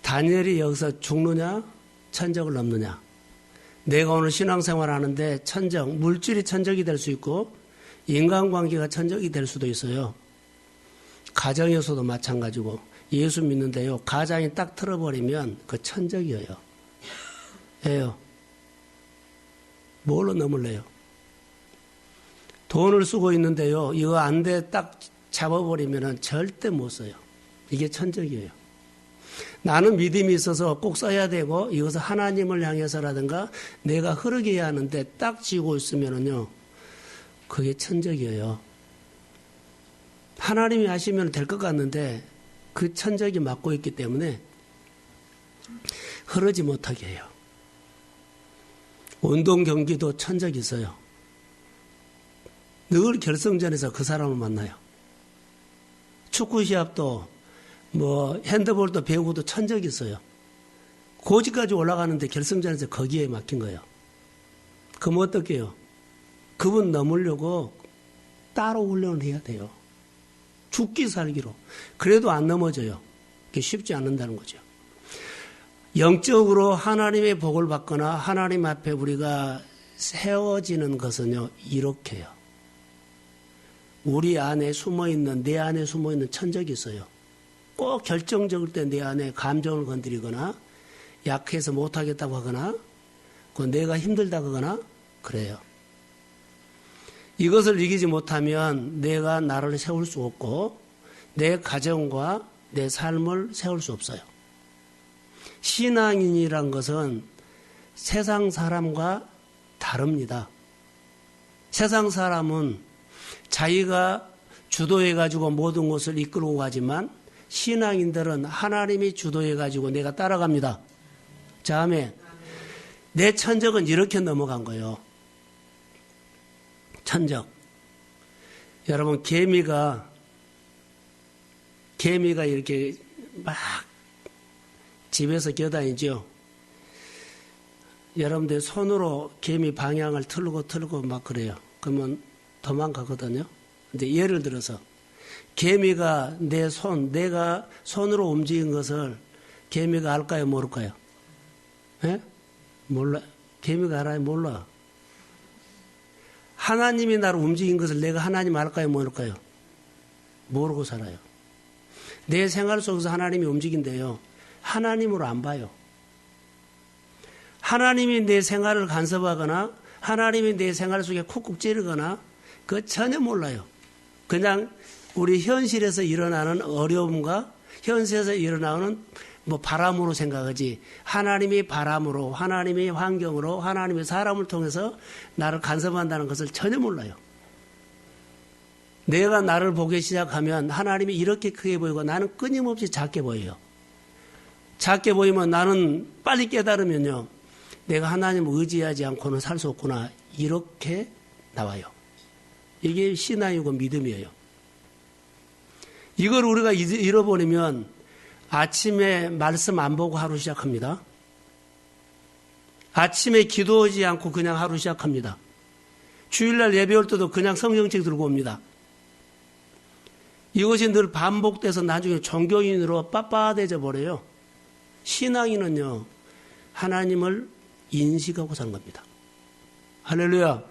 다니엘이 여기서 죽느냐, 천적을 넘느냐. 내가 오늘 신앙생활 하는데 천적, 물질이 천적이 될 수 있고 인간관계가 천적이 될 수도 있어요. 가정에서도 마찬가지고 예수 믿는데요. 가장이 딱 틀어버리면 그 천적이에요. 예요. 뭘로 넘을래요? 돈을 쓰고 있는데요. 이거 안 돼 딱 잡아버리면 절대 못 써요. 이게 천적이에요. 나는 믿음이 있어서 꼭 써야 되고 이것을 하나님을 향해서라든가 내가 흐르게 해야 하는데 딱 쥐고 있으면은요. 그게 천적이에요. 하나님이 하시면 될 것 같는데 그 천적이 막고 있기 때문에 흐르지 못하게 해요. 운동 경기도 천적이 있어요. 늘 결승전에서 그 사람을 만나요. 축구 시합도 핸드볼도 배구도 천적이 있어요. 고지까지 올라가는데 결승전에서 거기에 막힌 거예요. 그럼 어떻게 해요? 그분 넘으려고 따로 훈련을 해야 돼요. 죽기 살기로. 그래도 안 넘어져요. 그게 쉽지 않는다는 거죠. 영적으로 하나님의 복을 받거나 하나님 앞에 우리가 세워지는 것은요. 이렇게요. 우리 안에 숨어있는, 내 안에 숨어있는 천적이 있어요. 꼭 결정적일 때 내 안에 감정을 건드리거나 약해서 못하겠다고 하거나 내가 힘들다고 하거나 그래요. 이것을 이기지 못하면 내가 나를 세울 수 없고 내 가정과 내 삶을 세울 수 없어요. 신앙인이란 것은 세상 사람과 다릅니다. 세상 사람은 자기가 주도해가지고 모든 것을 이끌고 가지만 신앙인들은 하나님이 주도해가지고 내가 따라갑니다. 자, 아멘. 내 천적은 이렇게 넘어간 거예요. 천적. 여러분, 개미가 이렇게 막 집에서 기어다니죠. 여러분들 손으로 개미 방향을 틀고 막 그래요. 그러면 도망가거든요. 근데 예를 들어서 개미가 내가 손으로 움직인 것을 개미가 알까요, 모를까요? 예? 몰라. 개미가 알아요, 몰라. 하나님이 나를 움직인 것을 내가 하나님 알까요, 모를까요? 모르고 살아요. 내 생활 속에서 하나님이 움직인대요. 하나님으로 안 봐요. 하나님이 내 생활을 간섭하거나 하나님이 내 생활 속에 쿡쿡 찌르거나 그거 전혀 몰라요. 그냥 우리 현실에서 일어나는 어려움과 현실에서 일어나는 바람으로 생각하지 하나님이 바람으로 하나님이 환경으로 하나님의 사람을 통해서 나를 간섭한다는 것을 전혀 몰라요. 내가 나를 보기 시작하면 하나님이 이렇게 크게 보이고 나는 끊임없이 작게 보여요. 작게 보이면 나는 빨리 깨달으면요. 내가 하나님을 의지하지 않고는 살 수 없구나. 이렇게 나와요. 이게 신앙이고 믿음이에요. 이걸 우리가 잃어버리면 아침에 말씀 안 보고 하루 시작합니다. 아침에 기도하지 않고 그냥 하루 시작합니다. 주일날 예배 올 때도 그냥 성경책 들고 옵니다. 이것이 늘 반복돼서 나중에 종교인으로 빳빳해져 버려요. 신앙인은요, 하나님을 인식하고 사는 겁니다. 할렐루야.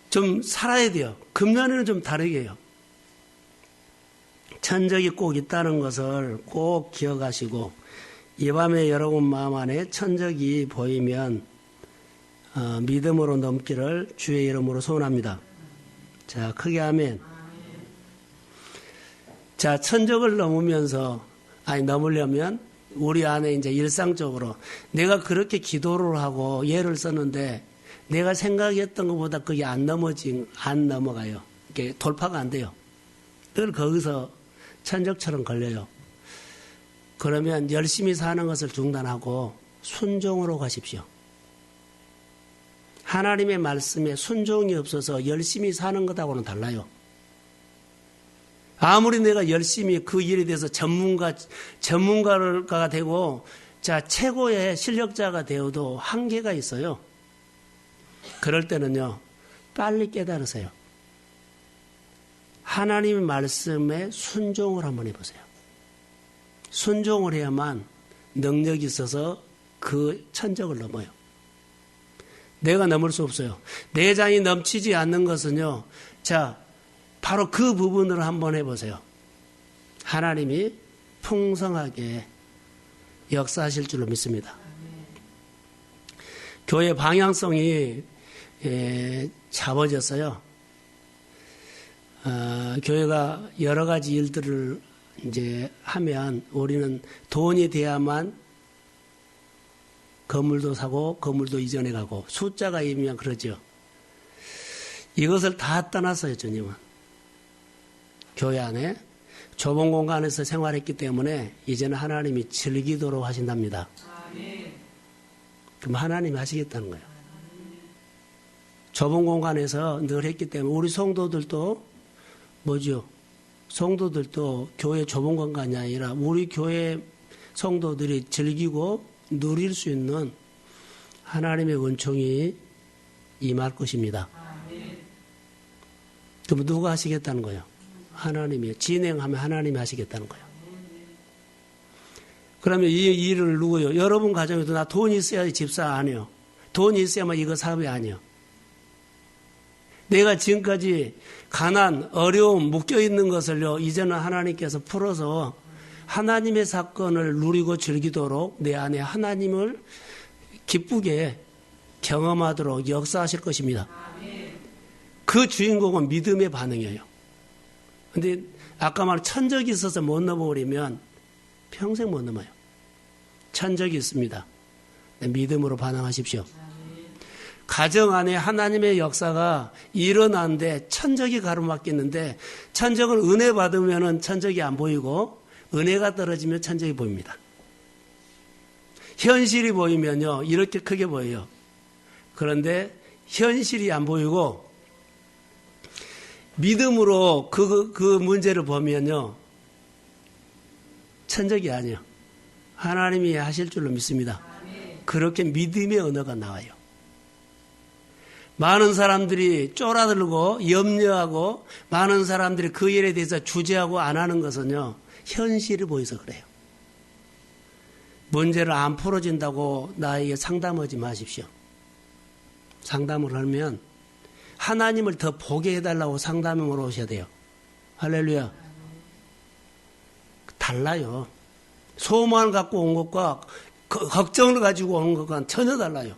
좀 살아야 돼요. 금년에는 좀 다르게 해요. 천적이 꼭 있다는 것을 꼭 기억하시고 이 밤에 여러분 마음 안에 천적이 보이면 믿음으로 넘기를 주의 이름으로 소원합니다. 자, 크게 아멘. 자, 천적을 넘으려면 우리 안에 이제 일상적으로 내가 그렇게 기도를 하고 예를 썼는데 내가 생각했던 것보다 그게 안 넘어가요. 이게 돌파가 안 돼요. 늘 거기서 천적처럼 걸려요. 그러면 열심히 사는 것을 중단하고 순종으로 가십시오. 하나님의 말씀에 순종이 없어서 열심히 사는 것하고는 달라요. 아무리 내가 열심히 그 일에 대해서 전문가가 되고 최고의 실력자가 되어도 한계가 있어요. 그럴 때는요, 빨리 깨달으세요. 하나님의 말씀에 순종을 한번 해보세요. 순종을 해야만 능력이 있어서 그 천적을 넘어요. 내가 넘을 수 없어요. 내장이 넘치지 않는 것은요. 자, 바로 그 부분으로 한번 해보세요. 하나님이 풍성하게 역사하실 줄로 믿습니다. 교회 방향성이 잡아졌어요. 교회가 여러 가지 일들을 이제 하면 우리는 돈이 돼야만 건물도 사고 건물도 이전해 가고 숫자가 이면 그러죠. 이것을 다 떠났어요, 주님은. 교회 안에 좁은 공간에서 생활했기 때문에 이제는 하나님이 즐기도록 하신답니다. 그럼 하나님이 하시겠다는 거예요. 좁은 공간에서 늘 했기 때문에 우리 성도들도 뭐죠? 성도들도 교회 좁은 공간이 아니라 우리 교회 성도들이 즐기고 누릴 수 있는 하나님의 은총이 임할 것입니다. 그럼 누가 하시겠다는 거예요? 하나님이. 진행하면 하나님이 하시겠다는 거예요. 그러면 이 일을 누구요? 여러분 가정에도 나 돈이 있어야 집사 아니요. 돈이 있어야만 이거 사업이 아니요. 내가 지금까지 가난, 어려움, 묶여있는 것을요, 이제는 하나님께서 풀어서 하나님의 사건을 누리고 즐기도록 내 안에 하나님을 기쁘게 경험하도록 역사하실 것입니다. 그 주인공은 믿음의 반응이에요. 근데 아까 말한 천적이 있어서 못 넘어버리면 평생 못 넘어요. 천적이 있습니다. 믿음으로 반응하십시오. 가정 안에 하나님의 역사가 일어나는데 천적이 가로막히는데 천적은 은혜 받으면 천적이 안 보이고 은혜가 떨어지면 천적이 보입니다. 현실이 보이면요 이렇게 크게 보여요. 그런데 현실이 안 보이고 믿음으로 그 문제를 보면요 천적이 아니에요. 하나님이 하실 줄로 믿습니다. 그렇게 믿음의 언어가 나와요. 많은 사람들이 쫄아들고 염려하고 많은 사람들이 그 일에 대해서 주저하고 안 하는 것은요. 현실이 보여서 그래요. 문제를 안 풀어진다고 나에게 상담하지 마십시오. 상담을 하면 하나님을 더 보게 해달라고 상담으로 오셔야 돼요. 할렐루야. 달라요. 소망을 갖고 온 것과 걱정을 가지고 온 것과 전혀 달라요.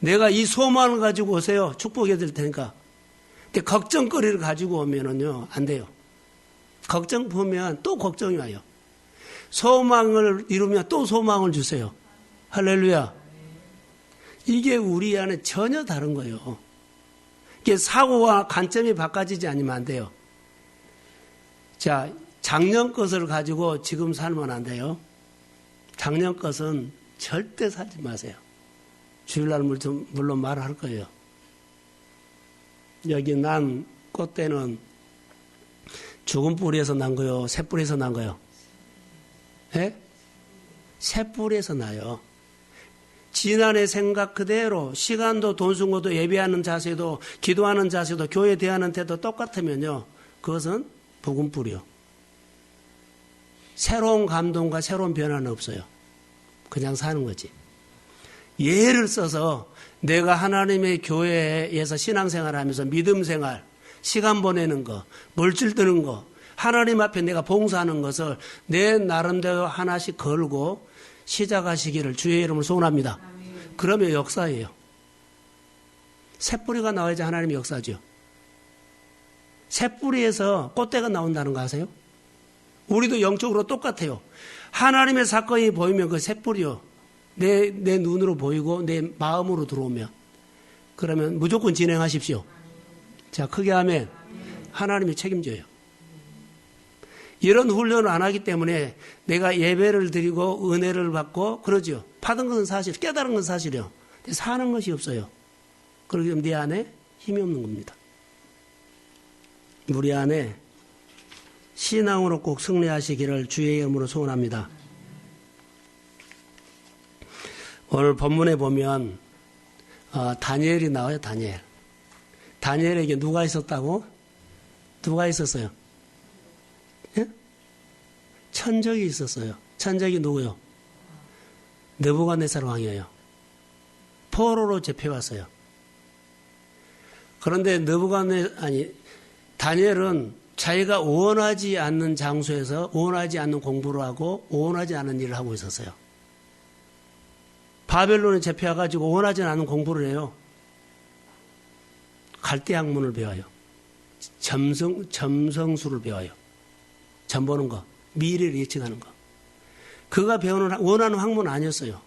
내가 이 소망을 가지고 오세요. 축복해 드릴 테니까. 근데 걱정거리를 가지고 오면은요, 안 돼요. 걱정 보면 또 걱정이 와요. 소망을 이루면 또 소망을 주세요. 할렐루야. 이게 우리 안에 전혀 다른 거예요. 이게 사고와 관점이 바꿔지지 않으면 안 돼요. 자, 작년 것을 가지고 지금 살면 안 돼요. 작년 것은 절대 살지 마세요. 주일날 물론 말할 거예요. 여기 난 꽃대는 죽은 뿌리에서 난 거요? 새 뿌리에서 난 거요? 예? 새 뿌리에서 나요. 지난해 생각 그대로 시간도 돈 쓴 것도 예배하는 자세도 기도하는 자세도 교회 대하는 태도 똑같으면요. 그것은 붉은 뿌리요. 새로운 감동과 새로운 변화는 없어요. 그냥 사는 거지. 예를 써서 내가 하나님의 교회에서 신앙생활 하면서 믿음생활, 시간 보내는 거, 물질 드는 거, 하나님 앞에 내가 봉사하는 것을 내 나름대로 하나씩 걸고 시작하시기를 주의 이름으로 소원합니다. 그러면 역사예요. 새뿌리가 나와야지 하나님의 역사죠. 새뿌리에서 꽃대가 나온다는 거 아세요? 우리도 영적으로 똑같아요. 하나님의 사건이 보이면 그 새뿌리요. 내 눈으로 보이고 내 마음으로 들어오면 그러면 무조건 진행하십시오. 자, 크게 하면 하나님이 책임져요. 이런 훈련을 안 하기 때문에 내가 예배를 드리고 은혜를 받고 그러죠. 받은 것은 사실, 깨달은 건 사실이요. 근데 사는 것이 없어요. 그러기 내 안에 힘이 없는 겁니다. 우리 안에 신앙으로 꼭 승리하시기를 주의 이름으로 소원합니다. 오늘 본문에 보면 다니엘이 나와요. 다니엘. 다니엘에게 누가 있었다고? 누가 있었어요? 예? 천적이 있었어요. 천적이 누구요? 느부갓네살 왕이에요. 포로로 잡혀왔어요. 그런데 다니엘은 자기가 원하지 않는 장소에서 원하지 않는 공부를 하고 원하지 않는 일을 하고 있었어요. 바벨론에 잡혀와가지고 원하지 않는 공부를 해요. 갈대 학문을 배워요. 점성술을 배워요. 점 보는 거, 미래를 예측하는 거. 그가 배우는 원하는 학문은 아니었어요.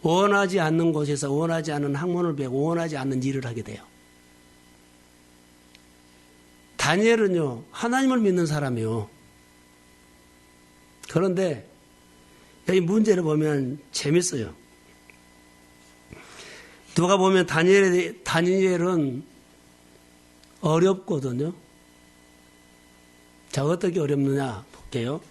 원하지 않는 곳에서 원하지 않는 학문을 배우고 원하지 않는 일을 하게 돼요. 다니엘은요, 하나님을 믿는 사람이에요. 그런데 여기 문제를 보면 재밌어요. 누가 보면 다니엘은 어렵거든요. 자, 어떻게 어렵느냐 볼게요.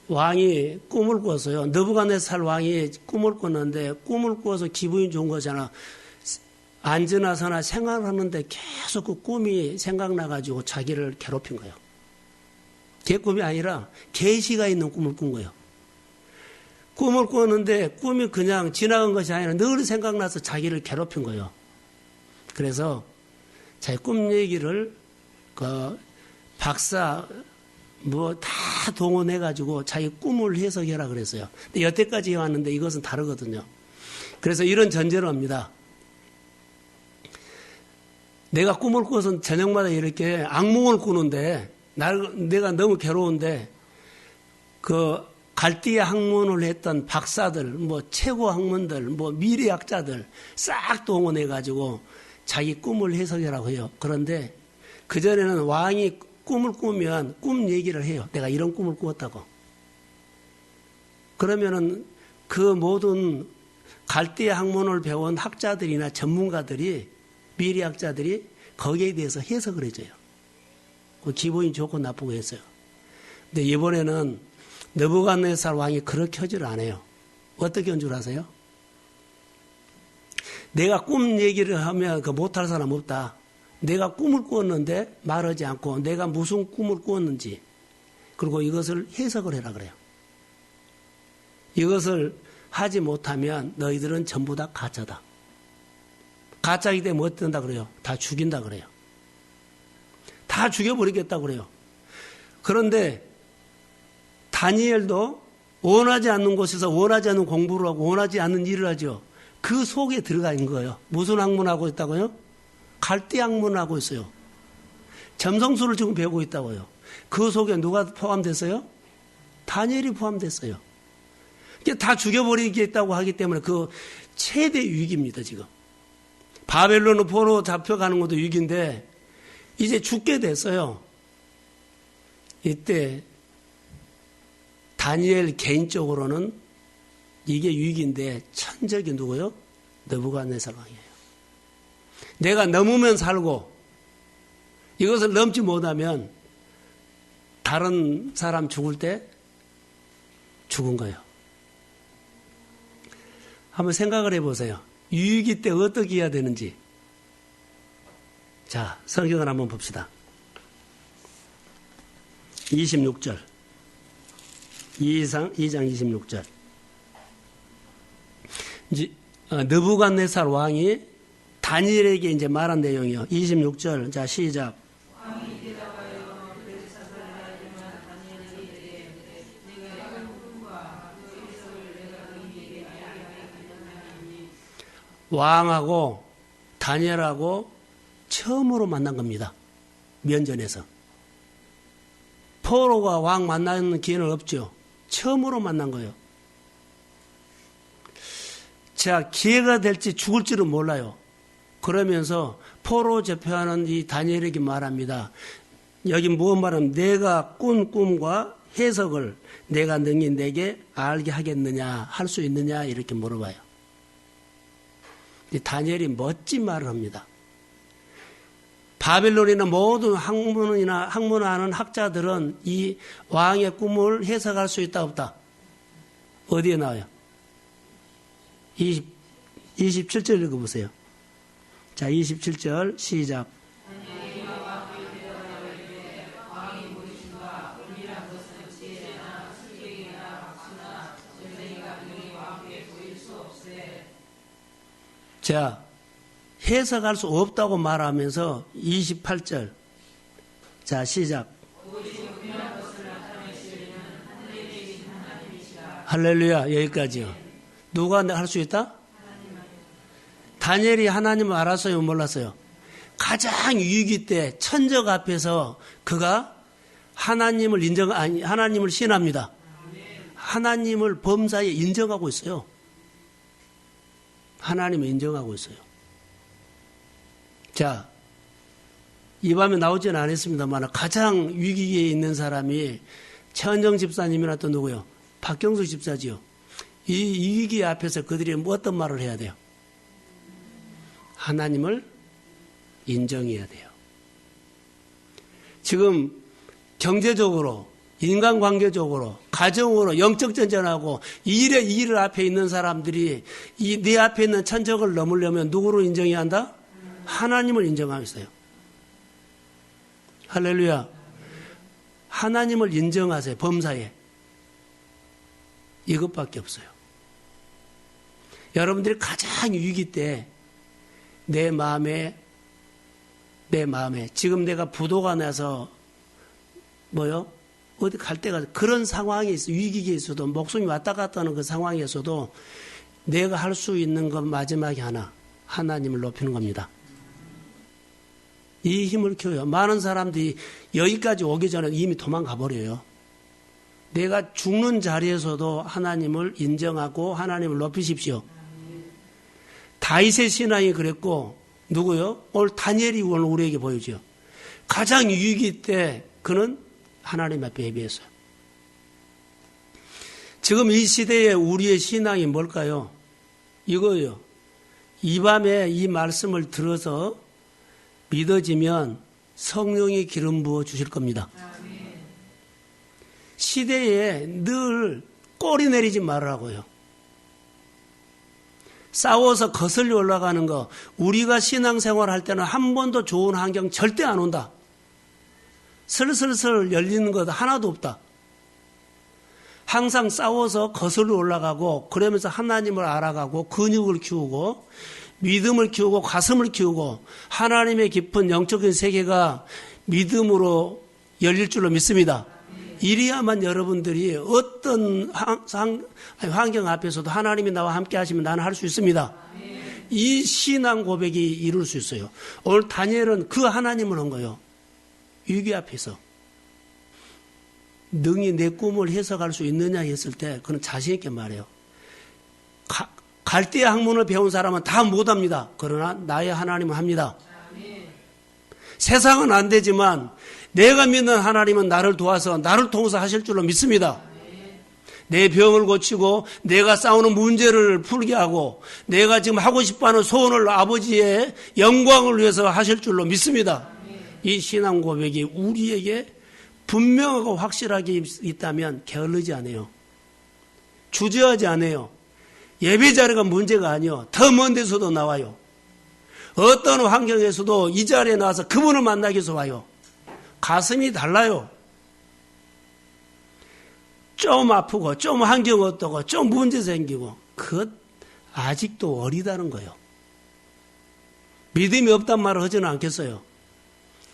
왕이 꿈을 꿨어요. 느부갓네살 왕이 꿈을 꿨는데 꿈을 꿔서 기분이 좋은 거잖아. 앉으나서나 생각하는데 계속 그 꿈이 생각나가지고 자기를 괴롭힌 거예요. 개꿈이 아니라 계시가 있는 꿈을 꾼 거예요. 꿈을 꿨는데 꿈이 그냥 지나간 것이 아니라 늘 생각나서 자기를 괴롭힌 거예요. 그래서 자기 꿈 얘기를 그 박사 뭐 다 동원해가지고 자기 꿈을 해석해라 그랬어요. 근데 여태까지 해왔는데 이것은 다르거든요. 그래서 이런 전제를 합니다. 내가 꿈을 꿔서 저녁마다 이렇게 악몽을 꾸는데 내가 너무 괴로운데 그 갈대의 학문을 했던 박사들, 뭐 최고 학문들, 뭐 미래학자들 싹 동원해가지고 자기 꿈을 해석하라고 해요. 그런데 그전에는 왕이 꿈을 꾸면 꿈 얘기를 해요. 내가 이런 꿈을 꾸었다고. 그러면은 그 모든 갈대의 학문을 배운 학자들이나 전문가들이 미래학자들이 거기에 대해서 해석을 해줘요. 그 기분이 좋고 나쁘고 했어요. 근데 이번에는 느부갓네살 왕이 그렇게 하지를 않아요. 어떻게 한 줄 아세요? 내가 꿈 얘기를 하면 그 못할 사람 없다. 내가 꿈을 꾸었는데 말하지 않고 내가 무슨 꿈을 꾸었는지 그리고 이것을 해석을 해라 그래요. 이것을 하지 못하면 너희들은 전부 다 가짜다. 가짜이기 때문에 뭐 된다 그래요? 다 죽인다 그래요. 다 죽여버리겠다 그래요. 그런데 다니엘도 원하지 않는 곳에서 원하지 않는 공부를 하고 원하지 않는 일을 하죠. 그 속에 들어가 있는 거예요. 무슨 학문하고 있다고요? 갈대 학문하고 있어요. 점성술을 지금 배우고 있다고요. 그 속에 누가 포함됐어요? 다니엘이 포함됐어요. 다 죽여버리겠다고 하기 때문에 그 최대 위기입니다, 지금. 바벨론으로 포로 잡혀가는 것도 위기인데 이제 죽게 됐어요. 이때 다니엘 개인적으로는 이게 위기인데 천적이 누구요? 느부갓네살 왕이에요. 내가 넘으면 살고 이것을 넘지 못하면 다른 사람 죽을 때 죽은 거예요. 한번 생각을 해보세요. 위기 때 어떻게 해야 되는지. 자, 성경을 한번 봅시다. 26절. 2장 26절. 이제 느부갓네살 왕이 다니엘에게 이제 말한 내용이요. 26절. 자, 시작. 왕하고 다니엘하고 처음으로 만난 겁니다. 면전에서. 포로가 왕 만나는 기회는 없죠. 처음으로 만난 거예요. 자, 기회가 될지 죽을지는 몰라요. 그러면서 포로 잡혀하는 이 다니엘에게 말합니다. 여기 무엇 말하면 내가 꾼 꿈과 해석을 내가 능히 내게 알게 하겠느냐, 할 수 있느냐 이렇게 물어봐요. 다니엘이 멋진 말을 합니다. 바벨론이나 모든 학문하는 학자들은 이 왕의 꿈을 해석할 수 있다 없다. 어디에 나와요? 27절 읽어보세요. 자, 27절 시작. 자, 해석할 수 없다고 말하면서 28절. 자, 시작. 할렐루야, 여기까지요. 누가 할 수 있다? 다니엘이 하나님을 알았어요, 몰랐어요? 가장 위기 때 천적 앞에서 그가 하나님을 하나님을 신합니다. 하나님을 범사에 인정하고 있어요. 하나님을 인정하고 있어요. 자, 이 밤에 나오지는 않았습니다만 가장 위기에 있는 사람이 최은정 집사님이나 또 누구요? 박경수 집사지요. 이 위기 앞에서 그들이 뭐 어떤 말을 해야 돼요? 하나님을 인정해야 돼요. 지금 경제적으로, 인간관계적으로, 가정으로 영적 전쟁하고 일을 앞에 있는 사람들이 내 앞에 있는 천적을 넘으려면 누구를 인정해야 한다? 하나님을 인정하고 있어요. 할렐루야. 하나님을 인정하세요. 범사에. 이것밖에 없어요. 여러분들이 가장 위기 때 내 마음에 지금 내가 부도가 나서 어디 갈 때가 그런 상황에 있어 위기에 있어도 목숨이 왔다 갔다 하는 그 상황에서도 내가 할 수 있는 건 마지막에 하나님을 높이는 겁니다. 이 힘을 키워요. 많은 사람들이 여기까지 오기 전에 이미 도망가 버려요. 내가 죽는 자리에서도 하나님을 인정하고 하나님을 높이십시오. 다윗의 신앙이 그랬고 누구요? 오늘 다니엘이 오늘 우리에게 보여줘요. 가장 위기 때 그는 하나님 앞에 예배했어요. 지금 이 시대에 우리의 신앙이 뭘까요? 이거예요. 이 밤에 이 말씀을 들어서 믿어지면 성령이 기름 부어 주실 겁니다. 시대에 늘 꼬리 내리지 말으라고요. 싸워서 거슬려 올라가는 거, 우리가 신앙생활 할 때는 한 번도 좋은 환경 절대 안 온다. 슬슬슬 열리는 것 하나도 없다. 항상 싸워서 거슬러 올라가고 그러면서 하나님을 알아가고 근육을 키우고 믿음을 키우고 가슴을 키우고 하나님의 깊은 영적인 세계가 믿음으로 열릴 줄로 믿습니다. 이래야만 여러분들이 어떤 환경 앞에서도 하나님이 나와 함께 하시면 나는 할 수 있습니다. 이 신앙 고백이 이룰 수 있어요. 오늘 다니엘은 그 하나님을 한 거예요. 위기 앞에서. 능히 내 꿈을 해석할 수 있느냐 했을 때 그는 자신 있게 말해요. 갈대아 학문을 배운 사람은 다 못합니다. 그러나 나의 하나님은 합니다. 세상은 안 되지만 내가 믿는 하나님은 나를 도와서 나를 통해서 하실 줄로 믿습니다. 내 병을 고치고 내가 싸우는 문제를 풀게 하고 내가 지금 하고 싶어하는 소원을 아버지의 영광을 위해서 하실 줄로 믿습니다. 이 신앙 고백이 우리에게 분명하고 확실하게 있다면 게을르지 않아요. 주저하지 않아요. 예배 자리가 문제가 아니요. 더 먼 데서도 나와요. 어떤 환경에서도 이 자리에 나와서 그분을 만나기 위해서 와요. 가슴이 달라요. 좀 아프고 좀 환경 어떠고 좀 문제 생기고 그것 아직도 어리다는 거예요. 믿음이 없단 말을 하지는 않겠어요.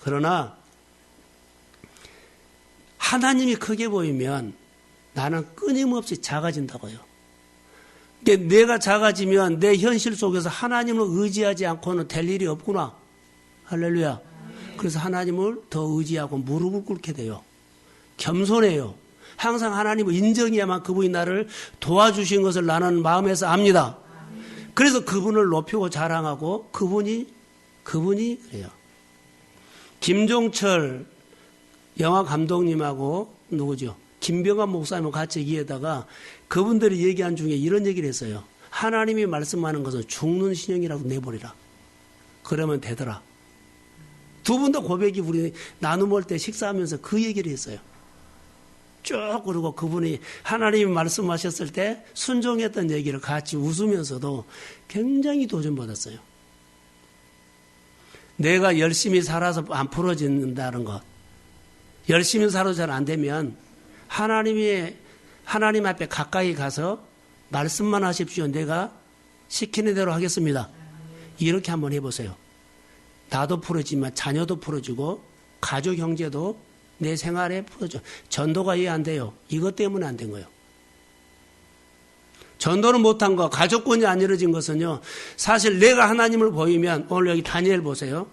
그러나 하나님이 크게 보이면 나는 끊임없이 작아진다고요. 내가 작아지면 내 현실 속에서 하나님을 의지하지 않고는 될 일이 없구나. 할렐루야. 그래서 하나님을 더 의지하고 무릎을 꿇게 돼요. 겸손해요. 항상 하나님을 인정해야만 그분이 나를 도와주신 것을 나는 마음에서 압니다. 그래서 그분을 높이고 자랑하고 그분이 그래요. 김종철 영화 감독님하고 누구죠? 김병환 목사님하고 같이 얘기하다가 그분들이 얘기한 중에 이런 얘기를 했어요. 하나님이 말씀하는 것은 죽는 신형이라고 내버리라. 그러면 되더라. 두 분 다 고백이 우리 나눔할 때 식사하면서 그 얘기를 했어요. 쭉 그러고 그분이 하나님이 말씀하셨을 때 순종했던 얘기를 같이 웃으면서도 굉장히 도전받았어요. 내가 열심히 살아서 안 풀어진다는 것. 열심히 살아도 잘 안 되면 하나님 앞에 가까이 가서 말씀만 하십시오. 내가 시키는 대로 하겠습니다. 이렇게 한번 해보세요. 나도 풀어지만 자녀도 풀어주고 가족 형제도 내 생활에 풀어줘. 전도가 이해 안 돼요. 이것 때문에 안 된 거예요. 전도를 못한 거, 가족권이 안 이루어진 것은요, 사실 내가 하나님을 보이면, 오늘 여기 다니엘 보세요.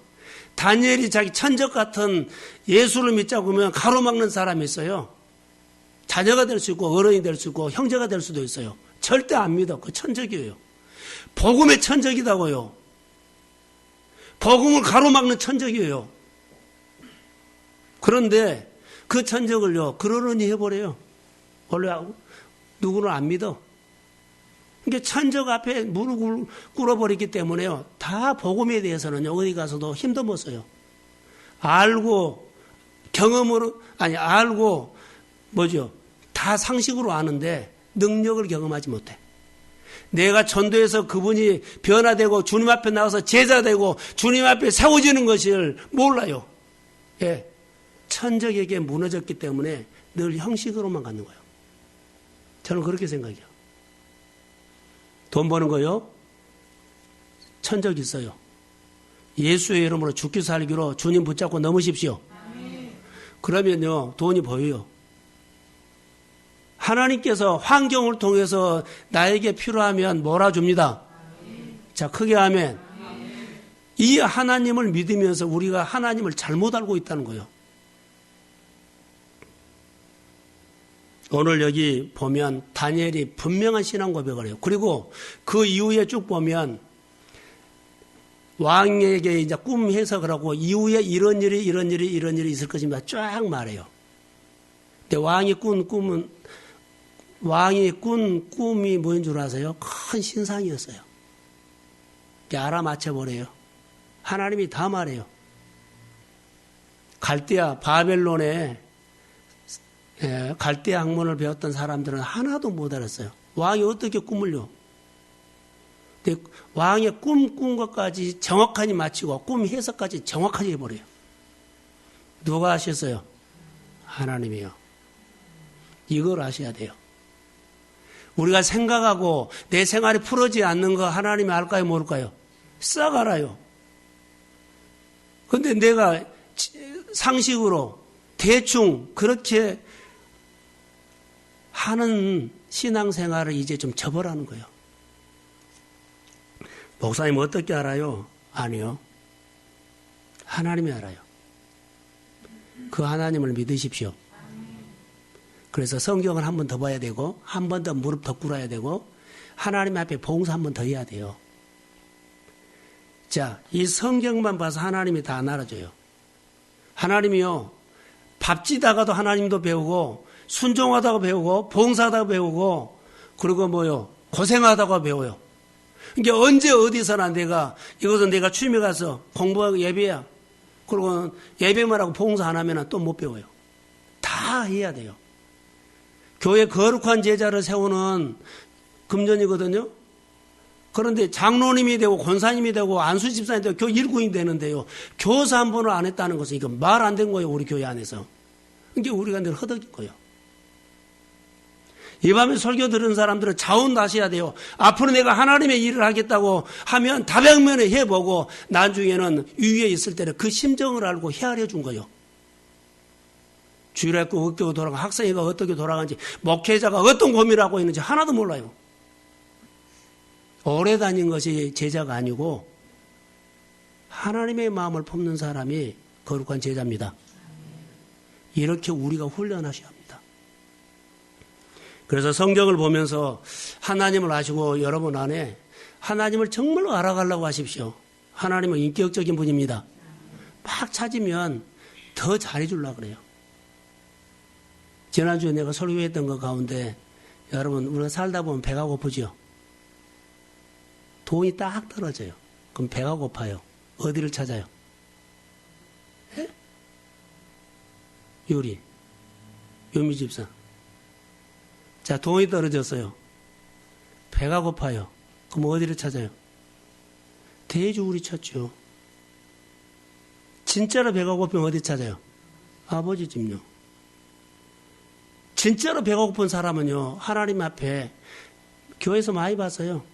다니엘이 자기 천적 같은 예수를 믿자고 하면 가로막는 사람이 있어요. 자녀가 될 수 있고, 어른이 될 수 있고, 형제가 될 수도 있어요. 절대 안 믿어. 그 천적이에요. 복음의 천적이다고요. 복음을 가로막는 천적이에요. 그런데 그 천적을요, 그러려니 해버려요. 원래 누구는 안 믿어. 그러니까 천적 앞에 무릎을 꿇어버리기 때문에요. 다 복음에 대해서는요, 어디 가서도 힘도 못 써요. 알고, 경험으로, 아니, 알고, 다 상식으로 아는데 능력을 경험하지 못해. 내가 전도해서 그분이 변화되고 주님 앞에 나와서 제자되고 주님 앞에 세워지는 것을 몰라요. 예. 천적에게 무너졌기 때문에 늘 형식으로만 갖는 거예요. 저는 그렇게 생각해요. 돈 버는 거요? 천적 있어요. 예수의 이름으로 죽기 살기로 주님 붙잡고 넘으십시오. 그러면요, 돈이 보여요. 하나님께서 환경을 통해서 나에게 필요하면 몰아줍니다. 자, 크게 아멘. 이 하나님을 믿으면서 우리가 하나님을 잘못 알고 있다는 거예요. 오늘 여기 보면 다니엘이 분명한 신앙 고백을 해요. 그리고 그 이후에 쭉 보면 왕에게 이제 꿈 해석을 하고 이후에 이런 일이 있을 것입니다. 쫙 말해요. 근데 왕이 꾼 꿈이 뭐인 줄 아세요? 큰 신상이었어요. 알아맞혀버려요. 하나님이 다 말해요. 바벨론에 갈대아 학문을 배웠던 사람들은 하나도 못 알았어요. 왕이 어떻게 꿈을요? 근데 왕의 꾼 것까지 정확하게 맞추고 꿈 해석까지 정확하게 해버려요. 누가 하셨어요? 하나님이요. 이걸 아셔야 돼요. 우리가 생각하고 내 생활이 풀어지지 않는 거 하나님이 알까요? 모를까요? 싹 알아요. 근데 내가 상식으로 대충 그렇게 하는 신앙생활을 이제 좀 접어라는 거예요. 목사님 어떻게 알아요? 아니요. 하나님이 알아요. 그 하나님을 믿으십시오. 그래서 성경을 한 번 더 봐야 되고 한 번 더 무릎 더 꿇어야 되고 하나님 앞에 봉사 한 번 더 해야 돼요. 자, 이 성경만 봐서 하나님이 다 알아줘요. 하나님이요. 밥지다가도 하나님도 배우고 순종하다가 배우고 봉사하다가 배우고 그리고 고생하다가 배워요. 그러니까 언제 어디서나 이것은 내가 취미 가서 공부하고 예배야. 그리고 예배만 하고 봉사 안 하면 또 못 배워요. 다 해야 돼요. 교회 거룩한 제자를 세우는 금전이거든요. 그런데 장로님이 되고 권사님이 되고 안수집사님이 되고 교회 일꾼이 되는데요. 교사 한 번을 안 했다는 것은 이거 말 안 된 거예요. 우리 교회 안에서. 그러니까 우리가 늘 허덕일 거예요. 이 밤에 설교 들은 사람들은 자원다셔야 돼요. 앞으로 내가 하나님의 일을 하겠다고 하면 다방면에 해보고 나중에는 위에 있을 때는 그 심정을 알고 헤아려 준 거예요. 주일학교 어떻게 돌아가, 학생회가 어떻게 돌아가는지, 목회자가 어떤 고민을 하고 있는지 하나도 몰라요. 오래 다닌 것이 제자가 아니고 하나님의 마음을 품는 사람이 거룩한 제자입니다. 이렇게 우리가 훈련하셔야 합니다. 그래서 성경을 보면서 하나님을 아시고 여러분 안에 하나님을 정말로 알아가려고 하십시오. 하나님은 인격적인 분입니다. 막 찾으면 더 잘해주려고 그래요. 지난주에 내가 설교했던 것 가운데 여러분 우리가 살다 보면 배가 고프죠. 돈이 딱 떨어져요. 그럼 배가 고파요. 어디를 찾아요? 에? 요미집사. 자, 돈이 떨어졌어요. 배가 고파요. 그럼 어디를 찾아요? 대주우리 찾죠. 진짜로 배가 고프면 어디 찾아요? 아버지 집요. 진짜로 배가 고픈 사람은요, 하나님 앞에 교회에서 많이 봤어요.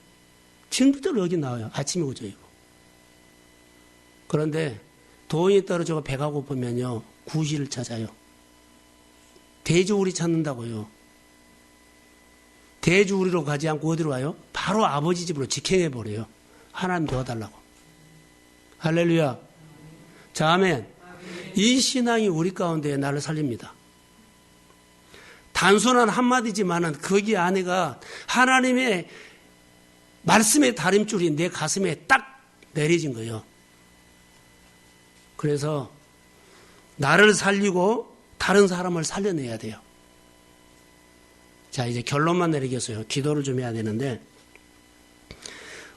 친구들 여기 나와요. 아침이고 저이고. 그런데 돈이 떨어지고 배가 고프면요, 구실을 찾아요. 돼지우리 찾는다고요. 돼지우리로 가지 않고 어디로 가요? 바로 아버지 집으로 직행해버려요. 하나님 도와달라고. 할렐루야. 자, 아멘. 이 신앙이 우리 가운데 나를 살립니다. 단순한 한마디지만은 거기 안에가 하나님의 말씀의 다림줄이 내 가슴에 딱 내려진 거예요. 그래서 나를 살리고 다른 사람을 살려내야 돼요. 자, 이제 결론만 내리겠어요. 기도를 좀 해야 되는데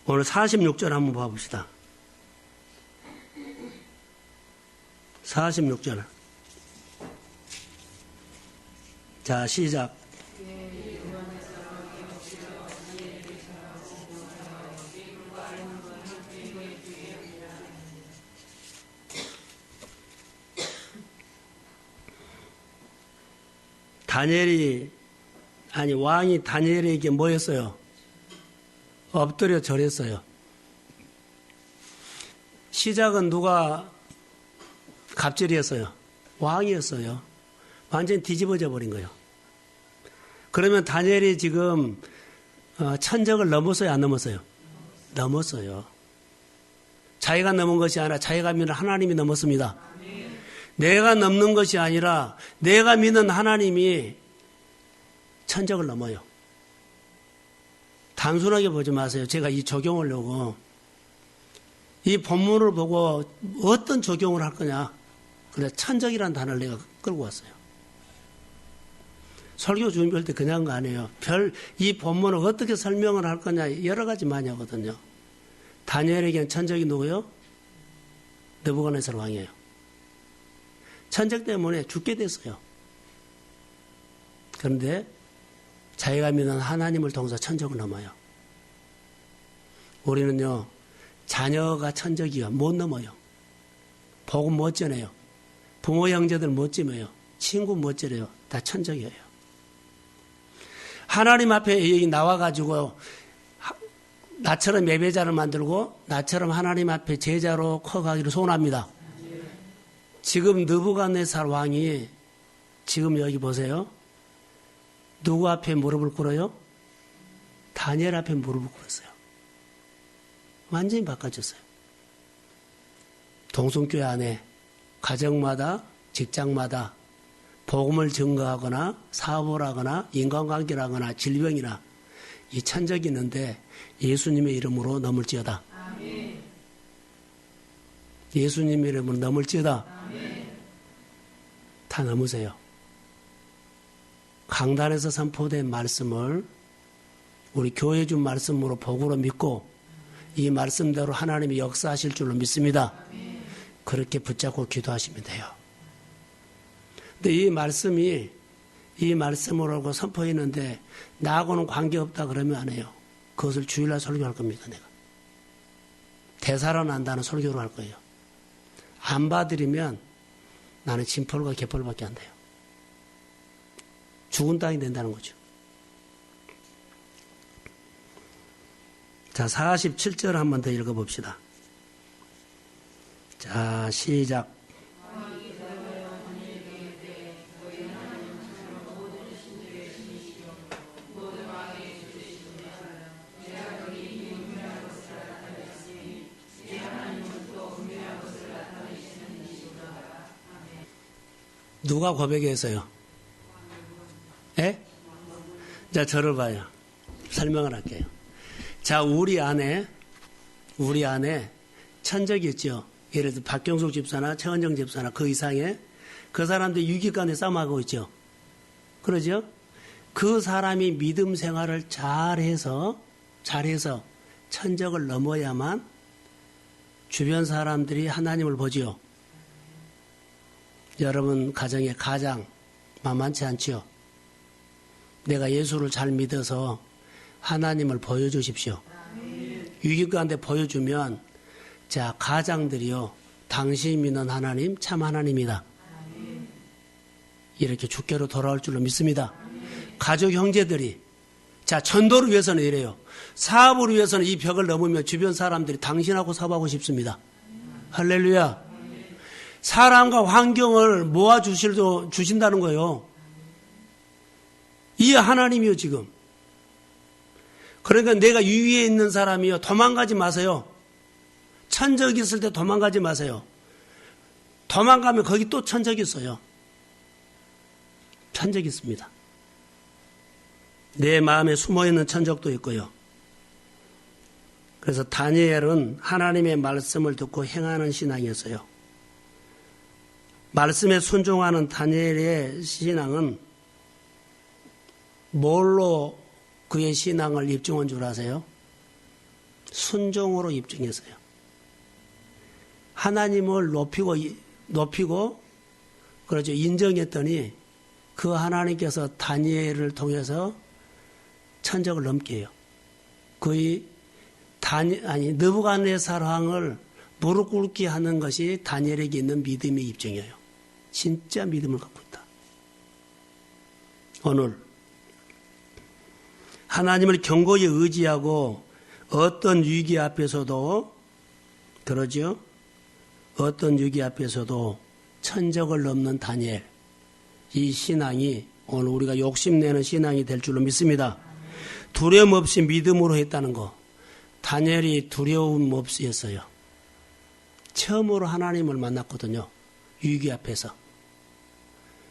오늘 46절 한번 봐봅시다. 46절. 자, 시작. 왕이 다니엘에게 뭐 했어요? 엎드려 절했어요. 시작은 누가 갑질이 했어요? 왕이었어요. 완전히 뒤집어져 버린 거예요. 그러면 다니엘이 지금 천적을 넘었어요? 안 넘었어요? 넘었어요. 자기가 넘은 것이 아니라 자기가 믿는 하나님이 넘었습니다. 내가 넘는 것이 아니라 내가 믿는 하나님이 천적을 넘어요. 단순하게 보지 마세요. 제가 이 적용하려고 이 본문을 보고 어떤 적용을 할 거냐. 그래서 천적이라는 단어를 내가 끌고 왔어요. 설교 준비할 때 그냥 거 아니에요. 이 본문을 어떻게 설명을 할 거냐 여러 가지 많이 하거든요. 다니엘에게는 천적이 누구요? 느부갓네살 왕이에요. 천적 때문에 죽게 됐어요. 그런데 자기가 믿는 하나님을 통해서 천적을 넘어요. 우리는요, 자녀가 천적이요, 못 넘어요. 복음 못 전해요. 부모 형제들 못 지며요. 친구 못 지려요. 다 천적이에요. 하나님 앞에 여기 나와가지고 나처럼 예배자를 만들고 나처럼 하나님 앞에 제자로 커가기를 소원합니다. 지금 느부갓네살 왕이 지금 여기 보세요. 누구 앞에 무릎을 꿇어요? 다니엘 앞에 무릎을 꿇었어요. 완전히 바꿔줬어요. 동성교회 안에 가정마다 직장마다 복음을 증거하거나 사업을 하거나 인간관계를 하거나 질병이나 이 천적이 있는데 예수님의 이름으로 넘을지어다. 아멘. 예수님의 이름으로 넘을지어다. 아멘. 다 넘으세요. 강단에서 선포된 말씀을 우리 교회 준 말씀으로 복으로 믿고 이 말씀대로 하나님이 역사하실 줄로 믿습니다. 아멘. 그렇게 붙잡고 기도하시면 돼요. 근데 이 말씀이 이 말씀으로 선포했는데 나하고는 관계없다 그러면 안 해요. 그것을 주일날 설교할 겁니다. 내가. 되살아난다는 설교를 할 거예요. 안 봐드리면 나는 진펄과 개펄밖에 안 돼요. 죽은 땅이 된다는 거죠. 자, 47절 한 번 더 읽어봅시다. 자, 시작. 누가 고백했어요? 예? 자, 저를 봐요. 설명을 할게요. 자, 우리 안에 천적이 있죠. 예를 들어 박경숙 집사나 최원정 집사나 그 이상의 그 사람들 유기간에 싸움하고 있죠. 그러죠? 그 사람이 믿음 생활을 잘해서 천적을 넘어야만 주변 사람들이 하나님을 보지요. 여러분 가정의 가장 만만치 않지요. 내가 예수를 잘 믿어서 하나님을 보여주십시오. 위기 가운데 보여주면 자, 가장들이요, 당신이 믿는 하나님 참 하나님이다. 이렇게 주께로 돌아올 줄로 믿습니다. 가족 형제들이 자, 전도를 위해서는 이래요. 사업을 위해서는 이 벽을 넘으면 주변 사람들이 당신하고 사업하고 싶습니다. 할렐루야. 사람과 환경을 주신다는 거예요. 이 하나님이요, 지금. 그러니까 내가 위에 있는 사람이요, 도망가지 마세요. 천적이 있을 때 도망가지 마세요. 도망가면 거기 또 천적이 있어요. 천적이 있습니다. 내 마음에 숨어있는 천적도 있고요. 그래서 다니엘은 하나님의 말씀을 듣고 행하는 신앙이었어요. 말씀에 순종하는 다니엘의 신앙은 뭘로 그의 신앙을 입증한 줄 아세요? 순종으로 입증했어요. 하나님을 높이고 그렇죠. 인정했더니 그 하나님께서 다니엘을 통해서 천적을 넘게 해요. 거의 느부갓네살 왕을 무릎 꿇게 하는 것이 다니엘에게 있는 믿음의 입증이에요. 진짜 믿음을 갖고 있다. 오늘 하나님을 견고히 의지하고 어떤 위기 앞에서도 그러죠. 어떤 위기 앞에서도 천적을 넘는 다니엘. 이 신앙이 오늘 우리가 욕심내는 신앙이 될 줄로 믿습니다. 두려움 없이 믿음으로 했다는 거. 다니엘이 두려움 없이 했어요. 처음으로 하나님을 만났거든요. 위기 앞에서.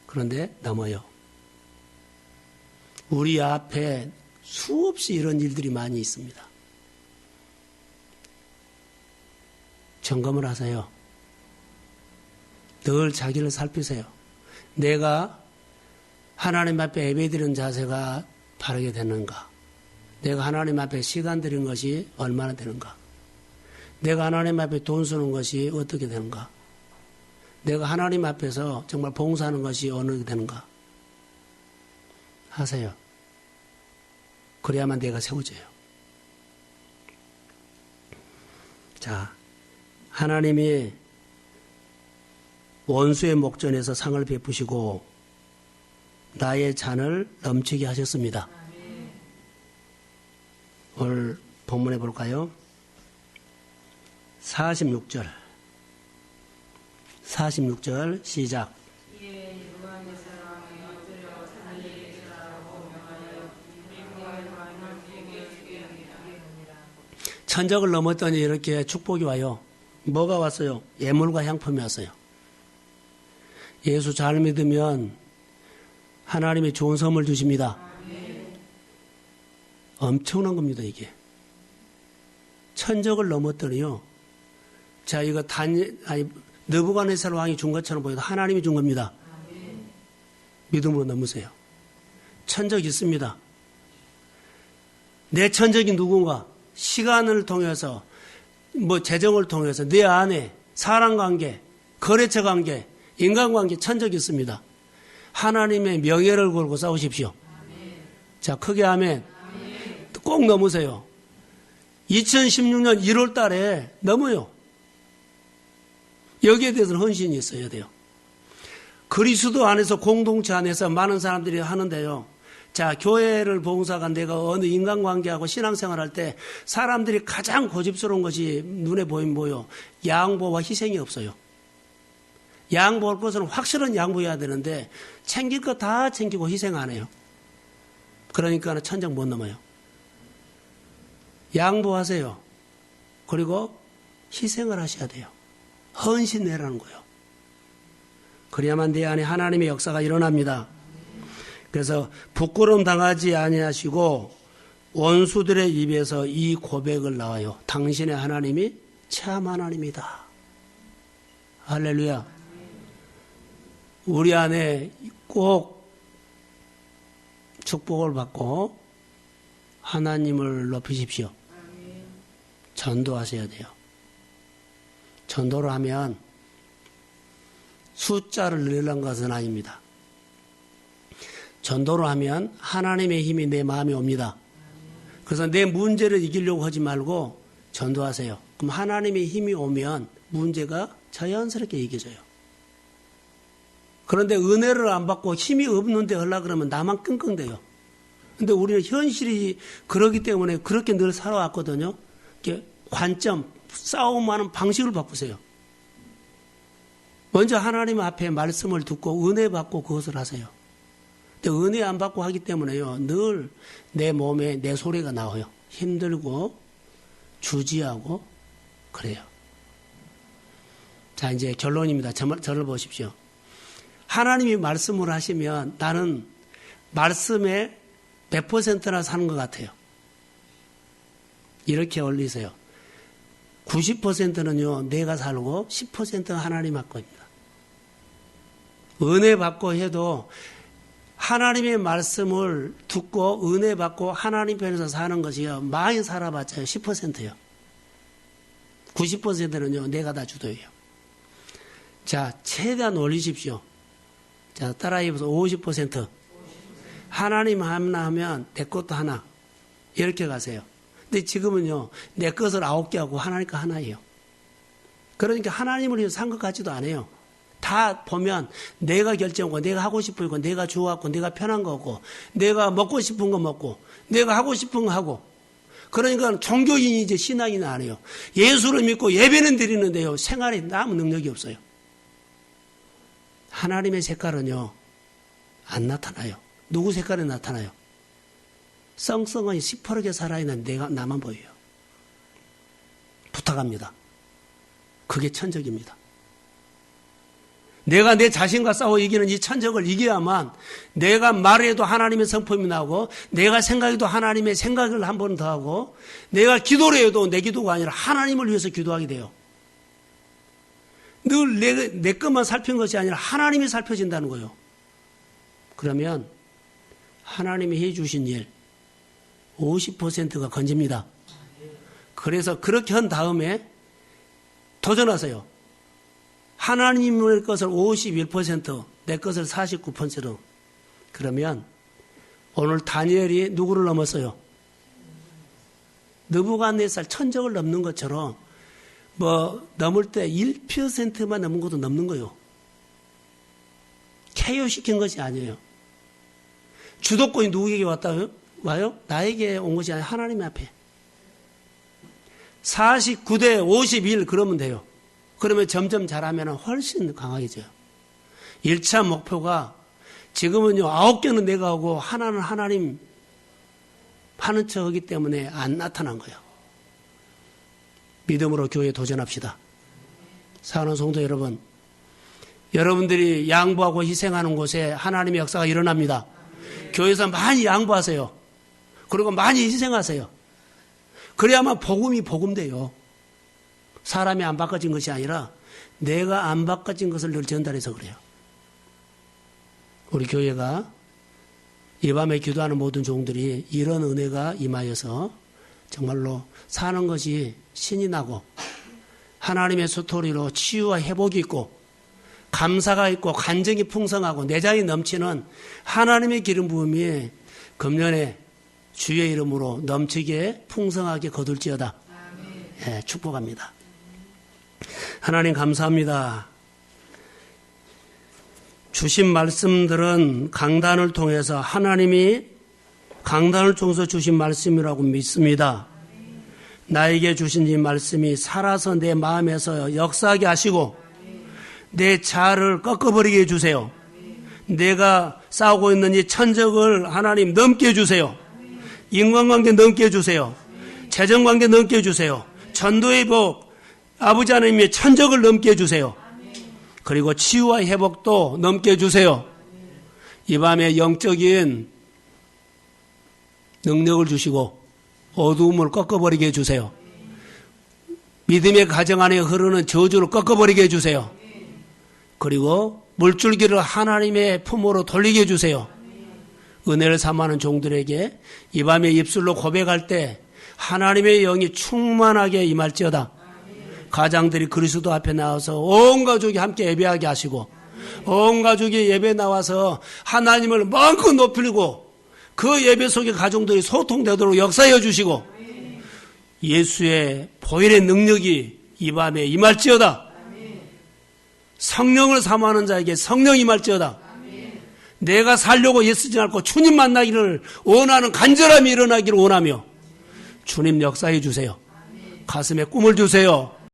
그런데 넘어요. 우리 앞에 수없이 이런 일들이 많이 있습니다. 점검을 하세요. 늘 자기를 살피세요. 내가 하나님 앞에 예배드리는 자세가 바르게 되는가? 내가 하나님 앞에 시간 드린 것이 얼마나 되는가? 내가 하나님 앞에 돈 쓰는 것이 어떻게 되는가? 내가 하나님 앞에서 정말 봉사하는 것이 어느 게 되는가? 하세요. 그래야만 내가 세워져요. 자, 하나님이 원수의 목전에서 상을 베푸시고 나의 잔을 넘치게 하셨습니다. 오늘 본문에 볼까요? 46절 시작. 천적을 넘었더니 이렇게 축복이 와요. 뭐가 왔어요? 예물과 향품이 왔어요. 예수 잘 믿으면 하나님이 좋은 선물 주십니다. 엄청난 겁니다, 이게. 천적을 넘었더니요. 자, 이거 느부갓네살 왕이 준 것처럼 보여도 하나님이 준 겁니다. 믿음으로 넘으세요. 천적이 있습니다. 내 천적이 누군가? 시간을 통해서, 재정을 통해서 내 안에 사람관계, 거래처 관계, 인간관계 천적이 있습니다. 하나님의 명예를 걸고 싸우십시오. 자, 크게 아멘. 꼭 넘으세요. 2016년 1월 달에 넘어요. 여기에 대해서는 헌신이 있어야 돼요. 그리스도 안에서 공동체 안에서 많은 사람들이 하는데요. 자, 교회를 봉사가 내가 어느 인간관계하고 신앙생활 할 때 사람들이 가장 고집스러운 것이 눈에 보이면 뭐요? 양보와 희생이 없어요. 양보할 것은 확실한 양보해야 되는데 챙길 거 다 챙기고 희생 안 해요. 그러니까 천적 못 넘어요. 양보하세요. 그리고 희생을 하셔야 돼요. 헌신 내라는 거예요. 그래야만 내 안에 하나님의 역사가 일어납니다. 그래서 부끄러움 당하지 아니하시고 원수들의 입에서 이 고백을 나와요. 당신의 하나님이 참 하나님이다. 할렐루야. 우리 안에 꼭 축복을 받고 하나님을 높이십시오. 전도하셔야 돼요. 전도를 하면 숫자를 늘리는 것은 아닙니다. 전도를 하면 하나님의 힘이 내 마음에 옵니다. 그래서 내 문제를 이기려고 하지 말고 전도하세요. 그럼 하나님의 힘이 오면 문제가 자연스럽게 이겨져요. 그런데 은혜를 안 받고 힘이 없는데 하려고 그러면 나만 끙끙대요. 근데 우리는 현실이 그러기 때문에 그렇게 늘 살아왔거든요. 관점, 싸움하는 방식을 바꾸세요. 먼저 하나님 앞에 말씀을 듣고 은혜 받고 그것을 하세요. 근데 은혜 안 받고 하기 때문에요. 늘 내 몸에 내 소리가 나와요. 힘들고 주지하고 그래요. 자, 이제 결론입니다. 저를 보십시오. 하나님이 말씀을 하시면 나는 말씀에 100%나 사는 것 같아요. 이렇게 올리세요. 90%는요, 내가 살고 10%는 하나님 받고입니다. 은혜 받고 해도 하나님의 말씀을 듣고 은혜 받고 하나님 편에서 사는 것이요, 많이 살아봤자요, 10%요. 90%는요, 내가 다 주도해요. 자, 최대한 올리십시오. 자, 따라해보세요. 50%. 하나님 하나 하면 내 것도 하나. 이렇게 가세요. 근데 지금은요, 내 것을 9개 하고 하나님 거 하나예요. 그러니까 하나님을 위해서 산 것 같지도 않아요. 다 보면 내가 결정하고 내가 하고 싶은 거, 내가 좋아하고 내가 편한 거고, 내가 먹고 싶은 거 먹고, 내가 하고 싶은 거 하고. 그러니까 종교인이 이제 신앙인은 안 해요. 예수를 믿고 예배는 드리는데요, 생활에 아무 능력이 없어요. 하나님의 색깔은요, 안 나타나요. 누구 색깔이 나타나요? 썽썽하니 시퍼렇게 살아있는 나만 보여요. 부탁합니다. 그게 천적입니다. 내가 내 자신과 싸워 이기는 이 천적을 이겨야만 내가 말해도 하나님의 성품이 나오고, 내가 생각해도 하나님의 생각을 한 번 더 하고, 내가 기도를 해도 내 기도가 아니라 하나님을 위해서 기도하게 돼요. 늘 내 것만 살핀 것이 아니라 하나님이 살펴진다는 거예요. 그러면 하나님이 해주신 일 50%가 건집니다. 그래서 그렇게 한 다음에 도전하세요. 하나님의 것을 51%, 내 것을 49%. 그러면 오늘 다니엘이 누구를 넘었어요? 느부갓네살 천적을 넘는 것처럼 넘을 때 1%만 넘은 것도 넘는 거예요. KO 시킨 것이 아니에요. 주도권이 누구에게 와요? 나에게 온 것이 아니라 하나님 앞에. 49대 51 그러면 돼요. 그러면 점점 잘하면 훨씬 강하게져요. 1차 목표가 지금은요, 9개는 내가 하고 하나는 하나님 하는 척 하기 때문에 안 나타난 거예요. 믿음으로 교회에 도전합시다. 사랑하는 성도 여러분, 여러분들이 양보하고 희생하는 곳에 하나님의 역사가 일어납니다. 교회에서 많이 양보하세요. 그리고 많이 희생하세요. 그래야만 복음이 복음돼요. 사람이 안 바꿔진 것이 아니라 내가 안 바꿔진 것을 늘 전달해서 그래요. 우리 교회가 이 밤에 기도하는 모든 종들이 이런 은혜가 임하여서 정말로 사는 것이 신이 나고 하나님의 스토리로 치유와 회복이 있고 감사가 있고 간증이 풍성하고 내장이 넘치는 하나님의 기름 부음이 금년에 주의 이름으로 넘치게 풍성하게 거둘지어다. 예, 축복합니다. 하나님 감사합니다. 주신 말씀들은 강단을 통해서 하나님이 강단을 통해서 주신 말씀이라고 믿습니다. 나에게 주신 이 말씀이 살아서 내 마음에서 역사하게 하시고 내 자아를 꺾어버리게 해주세요. 내가 싸우고 있는 이 천적을 하나님 넘게 해주세요. 인간관계 넘게 해주세요. 재정관계 넘게 해주세요. 전도의 복, 아버지 하나님의 천적을 넘게 해주세요. 그리고 치유와 회복도 넘게 해주세요. 이 밤에 영적인 능력을 주시고 어두움을 꺾어버리게 해주세요. 믿음의 가정 안에 흐르는 저주를 꺾어버리게 해주세요. 그리고 물줄기를 하나님의 품으로 돌리게 해주세요. 은혜를 삼하는 종들에게 이 밤에 입술로 고백할 때 하나님의 영이 충만하게 임할지어다. 가장들이 그리스도 앞에 나와서 온 가족이 함께 예배하게 하시고 온 가족이 예배 나와서 하나님을 마음껏 높이고 그 예배 속에 가정들이 소통되도록 역사해 주시고 예수의 보혈의 능력이 이 밤에 임할지어다. 성령을 사모하는 자에게 성령이 임할지어다. 내가 살려고 애쓰지 않고 주님 만나기를 원하는 간절함이 일어나기를 원하며 주님 역사해 주세요. 가슴에 꿈을 주세요.